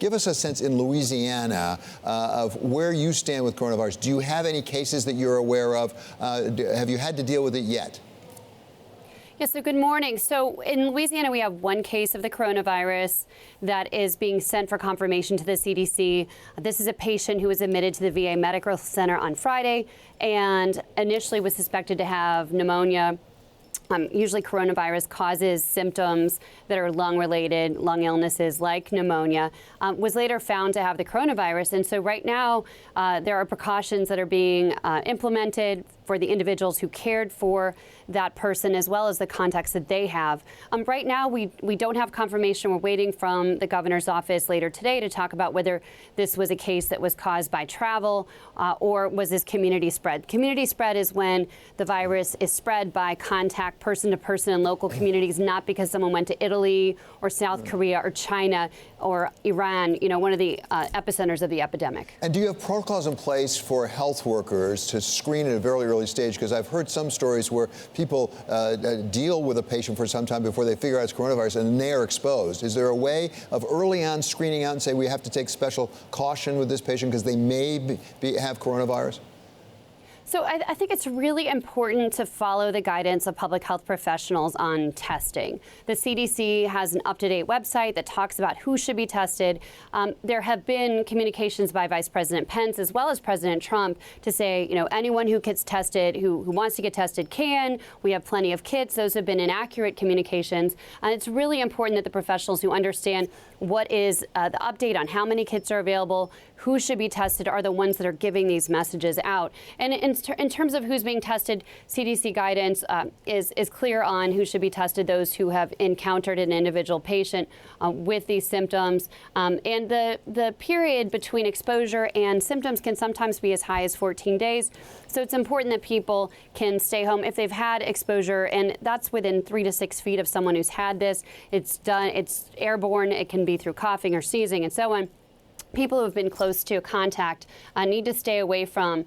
Give us a sense in Louisiana of where you stand with coronavirus. Do you have any cases that you're aware of? Have you had to deal with it yet? Yes, so good morning. So in Louisiana, we have one case of the coronavirus that is being sent for confirmation to the CDC. This is a patient who was admitted to the VA Medical Center on Friday and initially was suspected to have pneumonia. Usually coronavirus causes symptoms that are lung-related, lung illnesses like pneumonia, was later found to have the coronavirus. And so right now, there are precautions that are being implemented for the individuals who cared for that person, as well as the contacts that they have. Right now, we don't have confirmation. We're waiting from the governor's office later today to talk about whether this was a case that was caused by travel or was this community spread. Community spread is when the virus is spread by contact person to person in local communities, not because someone went to Italy or South Korea or China or Iran, one of the epicenters of the epidemic. And do you have protocols in place for health workers to screen at a very early stage? Because I've heard some stories where people deal with a patient for some time before they figure out it's coronavirus and they are exposed. Is there a way of early on screening out and say we have to take special caution with this patient because they may have coronavirus? So I think it's really important to follow the guidance of public health professionals on testing. The CDC has an up-to-date website that talks about who should be tested. There have been communications by Vice President Pence as well as President Trump to say, anyone who gets tested, who wants to get tested can. We have plenty of kits. Those have been inaccurate communications. And it's really important that the professionals who understand what is the update on how many kits are available, who should be tested, are the ones that are giving these messages out. And in terms of who's being tested, CDC guidance is clear on who should be tested, those who have encountered an individual patient with these symptoms. And the period between exposure and symptoms can sometimes be as high as 14 days. So it's important that people can stay home if they've had exposure, and that's within 3 to 6 feet of someone who's had this. It's airborne. It can be through coughing or sneezing and so on. People who have been close to contact need to stay away from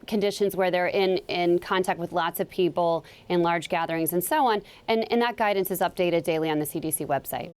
conditions where they're in contact with lots of people in large gatherings and so on. And that guidance is updated daily on the CDC website.